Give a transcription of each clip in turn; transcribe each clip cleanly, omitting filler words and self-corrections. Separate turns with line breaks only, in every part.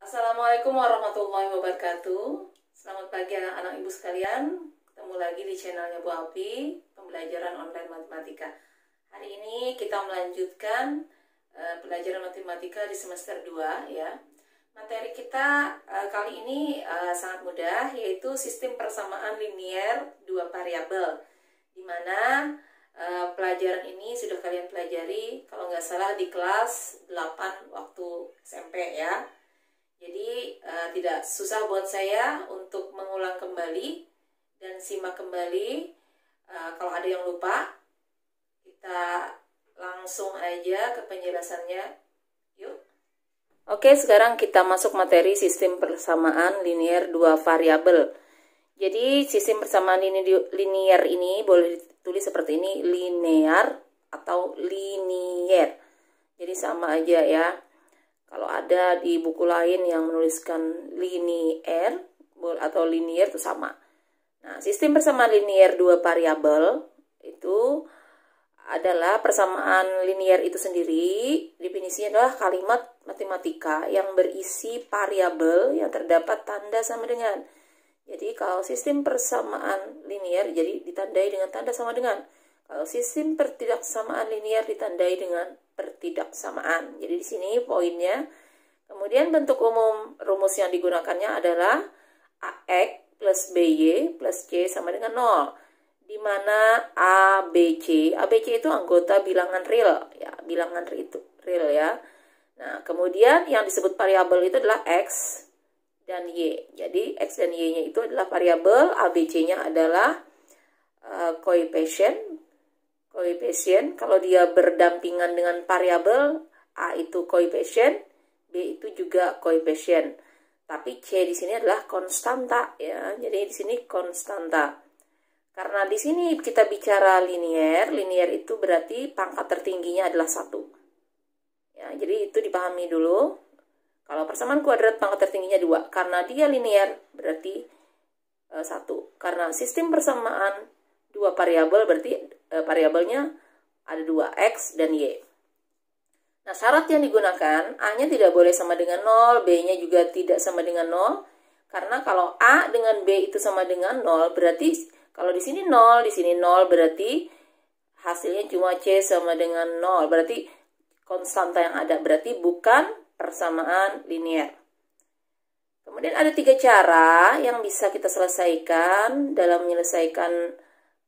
Assalamualaikum warahmatullahi wabarakatuh. Selamat pagi anak-anak ibu sekalian. Ketemu lagi di channelnya Bu Alfi, pembelajaran online matematika. Hari ini kita melanjutkan pelajaran matematika di semester 2 ya. Materi kita kali ini sangat mudah, yaitu sistem persamaan linier dua variabel. Di mana pelajaran ini sudah kalian pelajari kalau nggak salah di kelas 8 waktu SMP ya. Jadi tidak susah buat saya untuk mengulang kembali dan simak kembali. Kalau ada yang lupa, kita langsung aja ke penjelasannya. Yuk. Oke, sekarang kita masuk materi sistem persamaan linier dua variabel. Jadi sistem persamaan linier ini boleh ditulis seperti ini, linear atau linier. Jadi sama aja ya. Kalau ada di buku lain yang menuliskan linear atau linear itu sama. Nah, sistem persamaan linier dua variabel itu adalah persamaan linier itu sendiri. Definisinya adalah kalimat matematika yang berisi variabel yang terdapat tanda sama dengan. Jadi kalau sistem persamaan linier jadi ditandai dengan tanda sama dengan. Kalau sistem pertidaksamaan linier ditandai dengan pertidaksamaan. Jadi di sini poinnya. Kemudian bentuk umum rumus yang digunakannya adalah AX plus BY plus C sama dengan 0. Di mana ABC itu anggota bilangan real ya, bilangan itu real ya. Nah, kemudian yang disebut variabel itu adalah X dan Y. Jadi X dan Y-nya itu adalah variabel, ABC-nya adalah coefficient. Kalau dia berdampingan dengan variabel, A itu coefficient, B itu juga coefficient. Tapi C di sini adalah konstanta ya. Jadi di sini konstanta. Karena di sini kita bicara linear itu berarti pangkat tertingginya adalah 1. Ya, jadi itu dipahami dulu. Kalau persamaan kuadrat pangkat tertingginya 2. Karena dia linear berarti 1. Karena sistem persamaan dua variabel berarti variabelnya ada 2, X dan Y. Nah, syarat yang digunakan, A-nya tidak boleh sama dengan 0, B-nya juga tidak sama dengan 0. Karena kalau A dengan B itu sama dengan 0, berarti kalau di sini 0, di sini 0, berarti hasilnya cuma C sama dengan 0. Berarti konstanta yang ada, berarti bukan persamaan linier. Kemudian ada 3 cara yang bisa kita selesaikan dalam menyelesaikan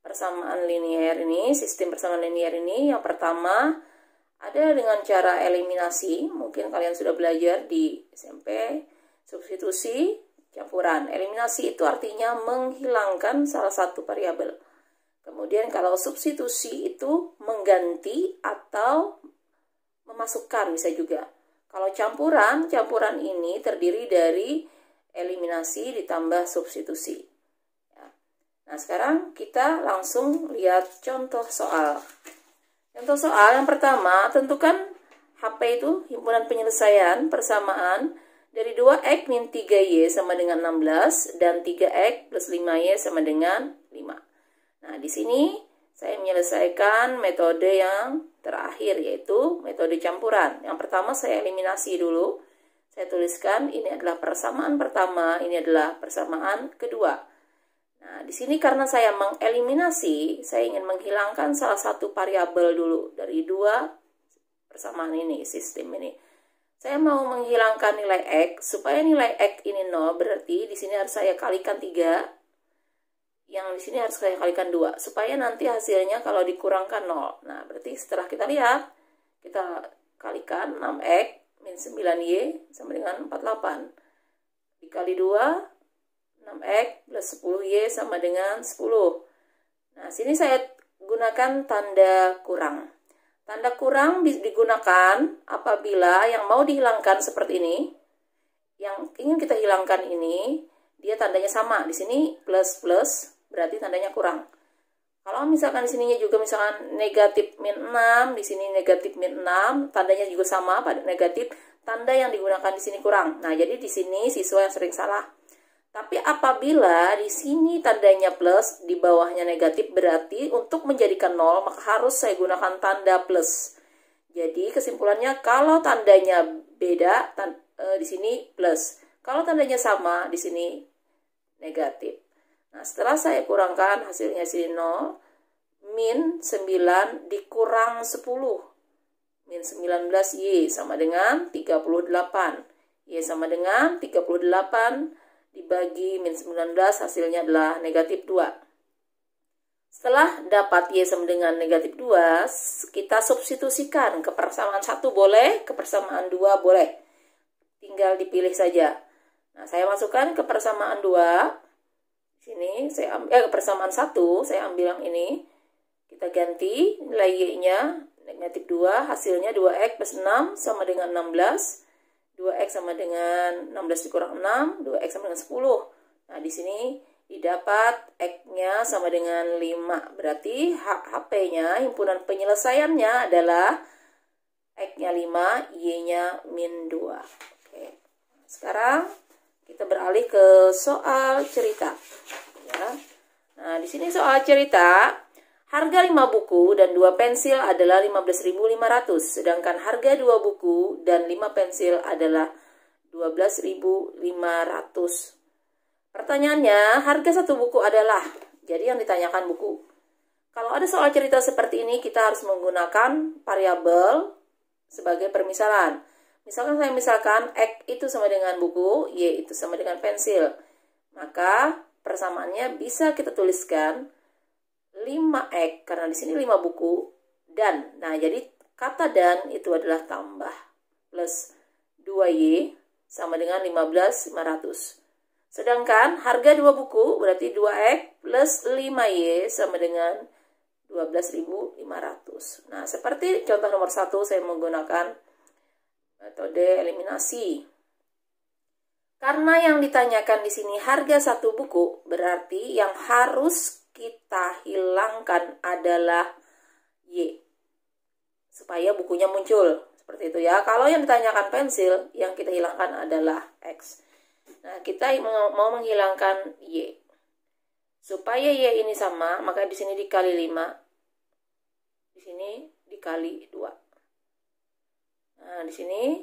persamaan linier ini, sistem persamaan linier ini. Yang pertama ada dengan cara eliminasi. Mungkin kalian sudah belajar di SMP, substitusi, campuran. Eliminasi itu artinya menghilangkan salah satu variabel. Kemudian kalau substitusi itu mengganti atau memasukkan bisa juga. Kalau campuran ini terdiri dari eliminasi ditambah substitusi. Nah, sekarang kita langsung lihat contoh soal. Contoh soal yang pertama, tentukan HP itu himpunan penyelesaian persamaan dari 2X min 3Y sama dengan 16 dan 3X plus 5Y sama dengan 5. Nah, di sini saya menyelesaikan metode yang terakhir, yaitu metode campuran. Yang pertama saya eliminasi dulu. Saya tuliskan ini adalah persamaan pertama, ini adalah persamaan kedua. Nah, di sini karena saya mengeliminasi, saya ingin menghilangkan salah satu variabel dulu dari 2 persamaan ini, sistem ini. Saya mau menghilangkan nilai X, supaya nilai X ini 0, berarti di sini harus saya kalikan 3. Yang di sini harus saya kalikan 2, supaya nanti hasilnya kalau dikurangkan 0. Nah, berarti setelah kita lihat, kita kalikan 6X min 9Y sama dengan 48. Dikali 2, 6X plus 10Y sama dengan 10. Nah, sini saya gunakan tanda kurang. Tanda kurang digunakan apabila yang mau dihilangkan seperti ini, yang ingin kita hilangkan ini, dia tandanya sama. Di sini plus, berarti tandanya kurang. Kalau misalkan di sininya juga misalkan negatif min 6, di sini negatif min 6, tandanya juga sama pada negatif, tanda yang digunakan di sini kurang. Nah, jadi di sini siswa yang sering salah. Tapi apabila di sini tandanya plus, di bawahnya negatif, berarti untuk menjadikan 0 maka harus saya gunakan tanda plus. Jadi kesimpulannya kalau tandanya beda, di sini plus. Kalau tandanya sama, di sini negatif. Nah, setelah saya kurangkan hasilnya sini 0, min 9 dikurang 10. Min 19 Y sama dengan 38. Y sama dengan 38 dibagi min 19 hasilnya adalah negatif 2. Setelah dapat Y sama dengan negatif 2, kita substitusikan ke persamaan 1 boleh, ke persamaan 2 boleh. Tinggal dipilih saja. Nah, saya masukkan ke persamaan 2. Sini saya ambil ke persamaan 1, saya ambil yang ini. Kita ganti nilai Y-nya negatif 2, hasilnya 2X plus 6 sama dengan 16. 2X sama dengan 16 dikurang 6, 2X sama dengan 10. Nah, di sini didapat X-nya sama dengan 5. Berarti HP-nya, himpunan penyelesaiannya adalah X-nya 5, Y-nya min 2. Oke. Sekarang kita beralih ke soal cerita. Ya. Nah, di sini soal cerita, harga 5 buku dan 2 pensil adalah 15.500, sedangkan harga 2 buku dan 5 pensil adalah 12.500. Pertanyaannya, harga 1 buku adalah, jadi yang ditanyakan buku. Kalau ada soal cerita seperti ini, kita harus menggunakan variabel sebagai permisalan. Misalkan X itu sama dengan buku, Y itu sama dengan pensil. Maka persamaannya bisa kita tuliskan 5X, karena di sini 5 buku, dan. Nah, jadi kata dan itu adalah tambah. Plus 2Y sama dengan 15.500. Sedangkan harga 2 buku berarti 2X plus 5Y sama dengan 12.500. Nah, seperti contoh nomor 1 saya menggunakan metode eliminasi. Karena yang ditanyakan di sini harga 1 buku, berarti yang harus kita hilangkan adalah Y. Supaya bukunya muncul. Seperti itu ya. Kalau yang ditanyakan pensil, yang kita hilangkan adalah X. Nah, kita mau menghilangkan Y. Supaya Y ini sama, maka di sini dikali 5. Di sini dikali 2. Nah, di sini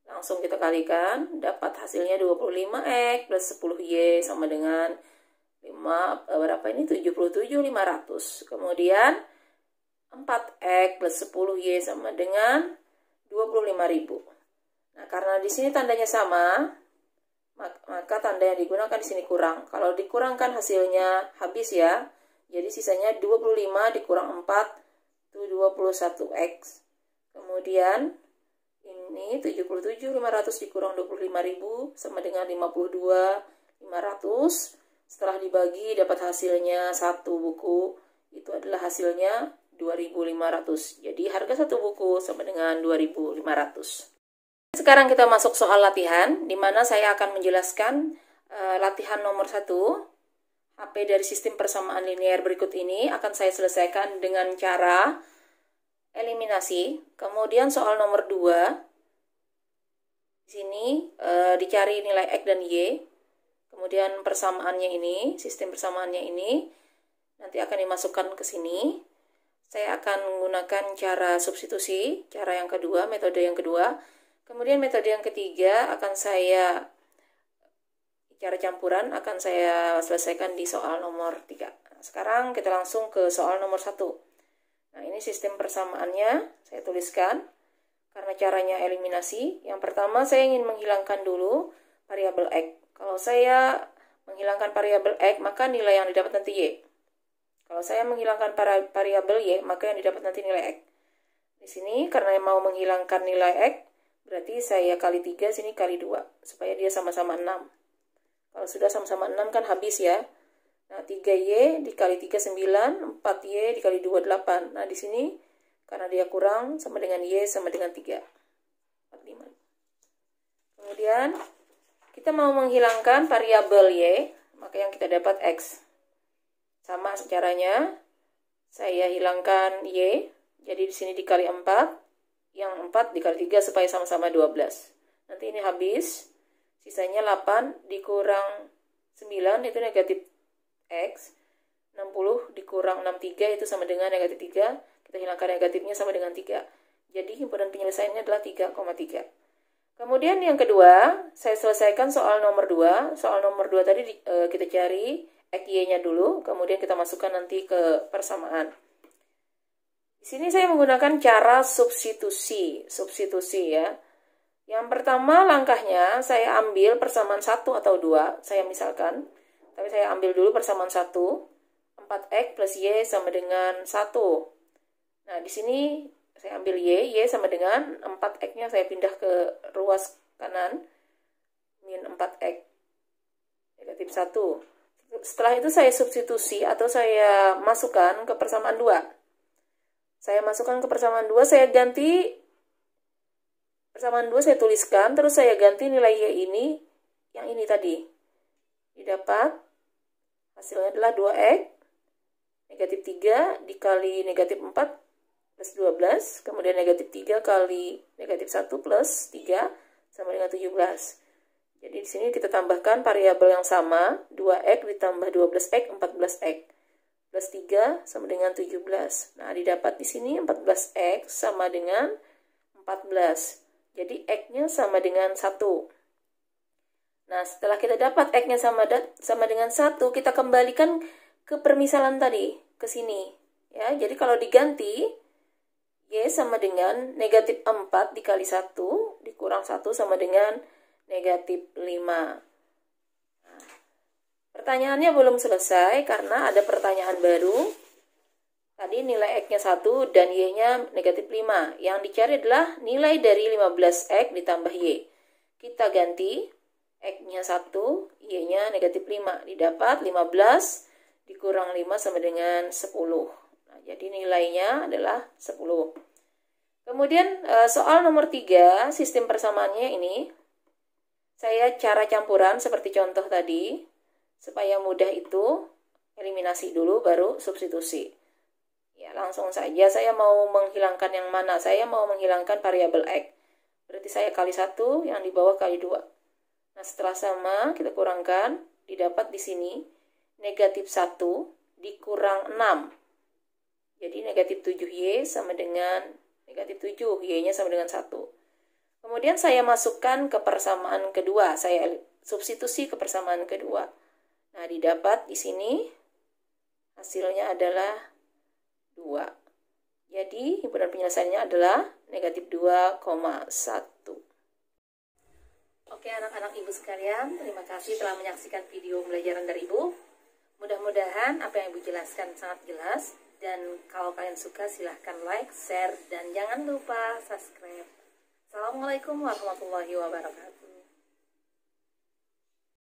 langsung kita kalikan, dapat hasilnya 25X plus 10Y sama dengan 77.500. Kemudian 4X plus 10Y sama dengan 25.000. Nah, karena di sini tandanya sama, maka tanda yang digunakan di sini kurang. Kalau dikurangkan hasilnya habis ya. Jadi sisanya 25 dikurang 4 itu 21X. Kemudian ini 77.500 dikurang 25.000 sama dengan 52.500. Setelah dibagi dapat hasilnya 1 buku, itu adalah hasilnya 2.500. Jadi harga 1 buku sama dengan 2.500. Sekarang kita masuk soal latihan, di mana saya akan menjelaskan latihan nomor 1. HP dari sistem persamaan linear berikut ini akan saya selesaikan dengan cara eliminasi. Kemudian soal nomor 2, di sini dicari nilai X dan Y. Kemudian persamaannya ini, sistem persamaannya ini, nanti akan dimasukkan ke sini. Saya akan menggunakan cara substitusi, cara yang kedua, metode yang kedua. Kemudian metode yang ketiga akan saya, cara campuran akan saya selesaikan di soal nomor 3. Nah, sekarang kita langsung ke soal nomor 1. Nah, ini sistem persamaannya, saya tuliskan. Karena caranya eliminasi, yang pertama saya ingin menghilangkan dulu variabel X. Kalau saya menghilangkan variabel X, maka nilai yang didapat nanti Y. Kalau saya menghilangkan variabel Y, maka yang didapat nanti nilai X. Di sini, karena mau menghilangkan nilai X, berarti saya kali 3, sini kali 2. Supaya dia sama-sama 6. Kalau sudah sama-sama 6 kan habis ya. Nah, 3Y dikali 3, 9. 4Y dikali 2, 8. Nah, di sini, karena dia kurang, sama dengan Y sama dengan 3. 4, 5. Kemudian, kita mau menghilangkan variabel Y, maka yang kita dapat X. Sama caranya, saya hilangkan Y, jadi di sini dikali 4, yang 4 dikali 3 supaya sama-sama 12. Nanti ini habis, sisanya 8 dikurang 9 itu negatif X, 60 dikurang 63 itu sama dengan negatif 3, kita hilangkan negatifnya sama dengan 3. Jadi himpunan penyelesaiannya adalah 3,3. Kemudian yang kedua, saya selesaikan soal nomor 2. Soal nomor 2 tadi kita cari X Y-nya dulu, kemudian kita masukkan nanti ke persamaan. Di sini saya menggunakan cara substitusi ya. Yang pertama langkahnya saya ambil persamaan 1 atau 2, saya misalkan. Tapi saya ambil dulu persamaan 1, 4X plus Y sama dengan 1. Nah, di sini saya ambil Y sama dengan 4X-nya saya pindah ke ruas kanan, min 4X, negatif 1. Setelah itu saya substitusi atau saya masukkan ke persamaan 2. Saya masukkan ke persamaan 2, saya ganti persamaan 2, saya tuliskan, terus saya ganti nilai Y ini, yang ini tadi. Didapat, hasilnya adalah 2X, negatif 3 dikali negatif 4, plus 12, kemudian negatif 3 kali negatif 1 plus 3 sama dengan 17. Jadi di sini kita tambahkan variabel yang sama, 2X ditambah 12X, 14X. Plus 3 sama dengan 17. Nah, didapat di sini 14X sama dengan 14. Jadi X-nya sama dengan 1. Nah, setelah kita dapat X-nya sama dengan 1, kita kembalikan ke permisalan tadi, ke sini. Ya, jadi kalau diganti, Y sama dengan negatif 4 dikali 1, dikurang 1 sama dengan negatif 5. Nah, pertanyaannya belum selesai karena ada pertanyaan baru. Tadi nilai X-nya 1 dan Y-nya negatif 5. Yang dicari adalah nilai dari 15X ditambah Y. Kita ganti X-nya 1, Y-nya negatif 5. Didapat 15 dikurang 5 sama dengan 10. Jadi nilainya adalah 10. Kemudian soal nomor 3, sistem persamaannya ini. Saya cara campuran seperti contoh tadi. Supaya mudah itu, eliminasi dulu baru substitusi. Ya, langsung saja saya mau menghilangkan yang mana? Saya mau menghilangkan variabel X. Berarti saya kali 1, yang di bawah kali 2. Nah, setelah sama, kita kurangkan. Didapat di sini negatif 1 dikurang 6. Jadi negatif 7Y sama dengan negatif 7. Y-nya sama dengan 1. Kemudian saya masukkan ke persamaan kedua. Saya substitusi ke persamaan kedua. Nah, didapat di sini hasilnya adalah 2. Jadi, himpunan penyelesaiannya adalah negatif 2,1. Oke, anak-anak ibu sekalian, terima kasih telah menyaksikan video pembelajaran dari ibu. Mudah-mudahan apa yang ibu jelaskan sangat jelas. Dan kalau kalian suka silahkan like, share, dan jangan lupa subscribe. Assalamualaikum warahmatullahi wabarakatuh.